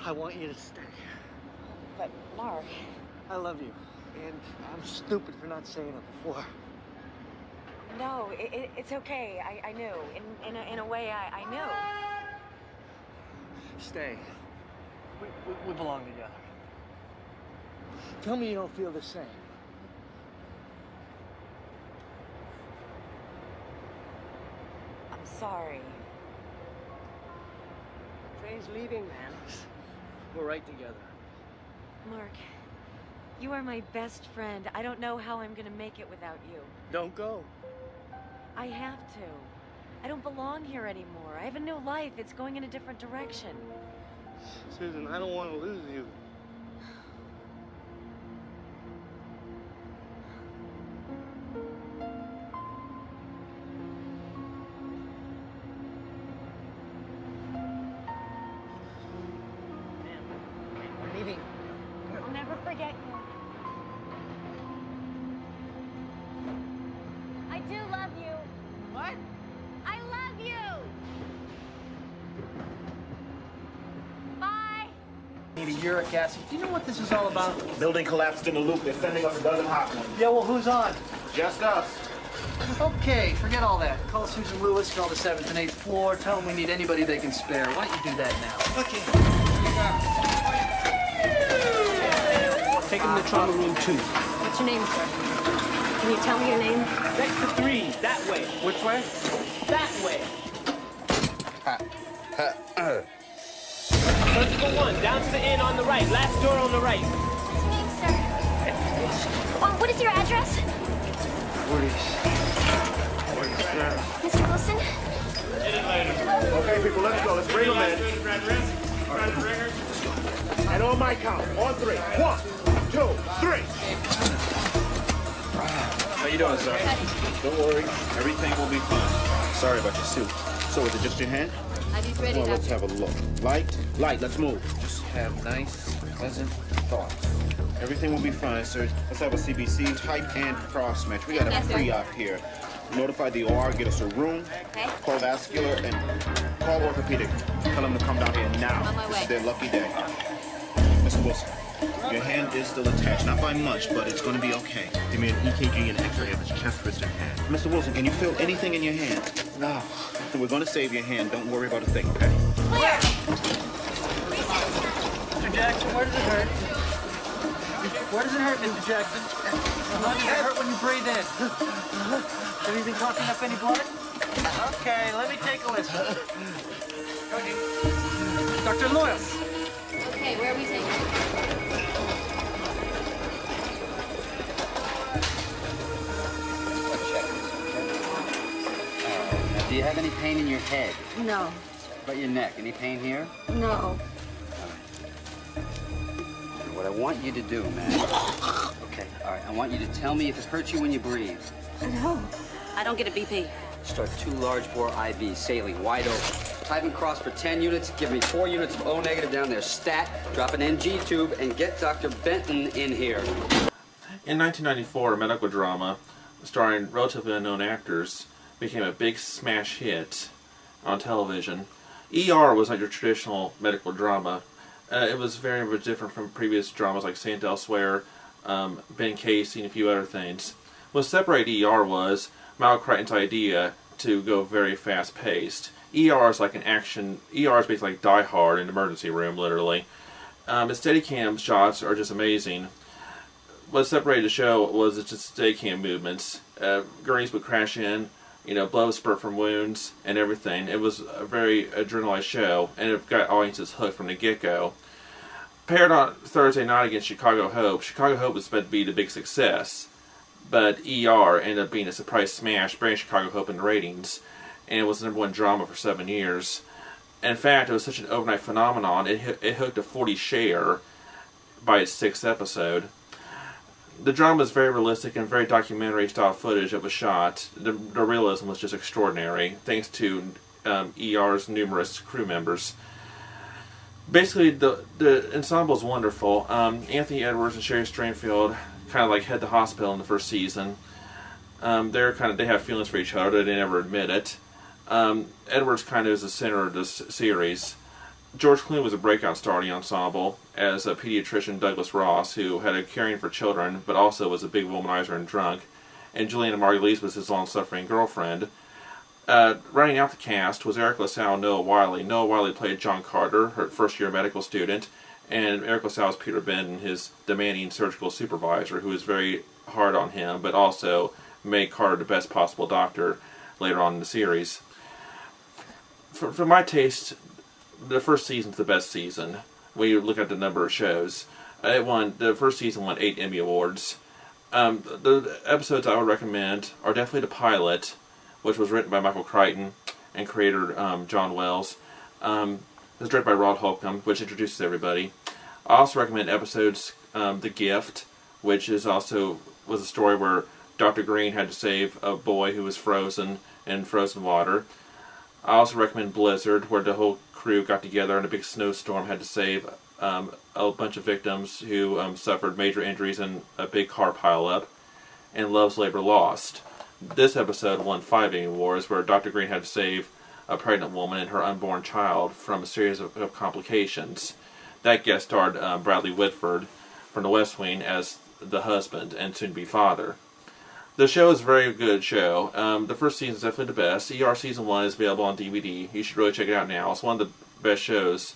I want you to stay. But, Mark... I love you, and I'm stupid for not saying it before. No, it's okay. I knew. In a way, I knew. Stay. We belong together. Tell me you don't feel the same. I'm sorry. Train's leaving, man. We're right together. Mark, you are my best friend. I don't know how I'm gonna make it without you. Don't go. I have to. I don't belong here anymore. I have a new life. It's going in a different direction. Susan, I don't want to lose you. We're leaving. I'll never forget you. I do love you. What? I love you. Bye. Need a uric acid. Do you know what this is all about? Building collapsed in a loop. They're sending us a dozen hot ones. Yeah, well, who's on? Just us. Okay, forget all that. Call Susan Lewis, call the 7th and 8th floor. Tell them we need anybody they can spare. Why don't you do that now? Okay. Take him to trauma room 2. What's your name, sir? Can you tell me your name? Sector 3, that way. Which way? That way. Surgical 1, down to the inn on the right. Last door on the right. What's your name, sir? What is your address? 47. Mr. Wilson? Okay, people, let's go. Let's bring them in. And on my count, on 3. 1, 2, 3. How you doing, sir? Don't worry, everything will be fine. Sorry about your suit. So is it just your hand? Ivy's ready, Well, let's Doctor. have a look. Light, let's move. Just have nice, pleasant thoughts. Everything will be fine, sir. Let's have a CBC, type and cross match. We got a Yes, sir. pre-op here. Notify the OR, get us a room, Okay. call vascular, and call orthopedic. Tell them to come down here now. On my This way. is their lucky day. Mr. Wilson, your hand is still attached. Not by much, but it's going to be okay. Give me an EKG and X-ray of his chest, wrist, and hand. Mr. Wilson, can you feel anything in your hand? No. So we're going to save your hand. Don't worry about a thing, okay? Clear! Mr. Jackson, where does it hurt? Where does it hurt, Mr. Jackson? How does it hurt when you breathe in? Have you been coughing up any blood? Okay, let me take a listen. Dr. Lewis. Okay, where are we taking it? Do you have any pain in your head? No. What about your neck? Any pain here? No. What I want you to do, man. Okay, all right. I want you to tell me if it hurts you when you breathe. No. I don't get a BP. Start 2 large bore IVs, saline, wide open. Type and cross for 10 units. Give me 4 units of O negative down there. Stat. Drop an NG tube and get Dr. Benton in here. In 1994, a medical drama starring relatively unknown actors became a big smash hit on television. ER was like your traditional medical drama. It was very much different from previous dramas like Saint Elsewhere, Ben Casey, and a few other things. What separated ER was Mal Crichton's idea to go very fast-paced. ER is like an action. ER is basically like Die Hard in an emergency room, literally. Its Steadicam shots are just amazing. What separated the show was its just Steadicam movements. Gurneys would crash in, blood spurt from wounds and everything. It was a very adrenalized show, and it got audiences hooked from the get-go. Paired on Thursday night against Chicago Hope was supposed to be the big success, but ER ended up being a surprise smash, bringing Chicago Hope in the ratings, and it was the #1 drama for 7 years. In fact, it was such an overnight phenomenon, it hooked a 40 share by its 6th episode. The drama is very realistic and very documentary-style footage that was shot. The realism was just extraordinary, thanks to ER's numerous crew members. Basically, the ensemble is wonderful. Anthony Edwards and Sherry Strainfield kind of like head the hospital in the first season. They have feelings for each other. They never admit it. Edwards kind of is the center of this series. George Clooney was a breakout star in the ensemble as a pediatrician Douglas Ross, who had a caring for children, but also was a big womanizer and drunk. And Juliana Margulies was his long-suffering girlfriend. Rounding out the cast was Eric LaSalle and Noah Wiley. Noah Wiley played John Carter, her first-year medical student, and Eric LaSalle was Peter Benton, his demanding surgical supervisor, who was very hard on him, but also made Carter the best possible doctor later on in the series. For my taste, the first season's the best season. When you look at the number of shows, the first season won 8 Emmy Awards. The episodes I would recommend are definitely the pilot, which was written by Michael Crichton and creator John Wells. It was directed by Rod Holcomb, which introduces everybody. I also recommend episodes The Gift, which was a story where Dr. Green had to save a boy who was frozen in frozen water. I also recommend Blizzard, where the whole crew got together in a big snowstorm, had to save a bunch of victims who suffered major injuries in a big car pileup. And Love's Labor Lost. This episode won 5 Emmy Awards, where Dr. Green had to save a pregnant woman and her unborn child from a series of complications. That guest starred Bradley Whitford from The West Wing as the husband and soon-to-be father. The show is a very good show. The first season is definitely the best. ER Season 1 is available on DVD. You should really check it out now. It's one of the best shows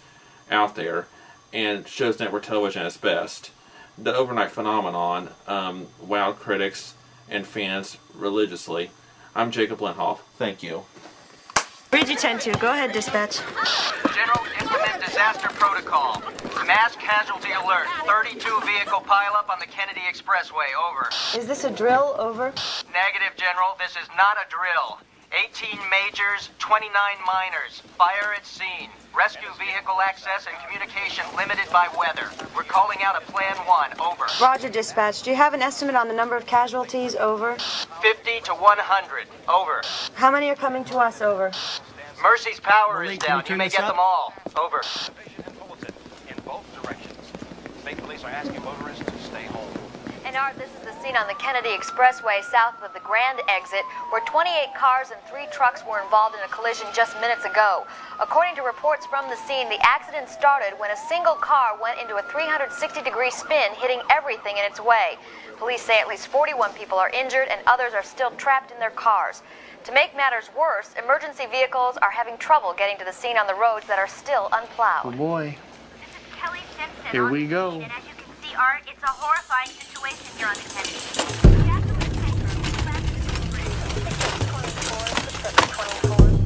out there, and shows network television at its best. The overnight phenomenon wowed critics and fans religiously. I'm Jacob Lenhoff. Thank you. Read you 10-2. Go ahead, dispatch. General, implement disaster protocol. Mass casualty alert. 32 vehicle pileup on the Kennedy Expressway. Over. Is this a drill? Over. Negative, General. This is not a drill. 18 majors, 29 minors. Fire at scene. Rescue vehicle access and communication limited by weather. We're calling out a Plan 1. Over. Roger, dispatch. Do you have an estimate on the number of casualties? Over. 50 to 100. Over. How many are coming to us? Over. Mercy's power is down. You may get them all. Over. In both directions. State police are asking motorists to stay home. And Art, this is the scene on the Kennedy Expressway south of the Grand exit, where 28 cars and 3 trucks were involved in a collision just minutes ago. According to reports from the scene, the accident started when a single car went into a 360-degree spin, hitting everything in its way. Police say at least 41 people are injured and others are still trapped in their cars. To make matters worse, emergency vehicles are having trouble getting to the scene on the roads that are still unplowed. Oh boy. This is Kelly Simpson. Here we go. And as you can see, Art, it's a horrifying situation here on the Kennedy. The truck 24.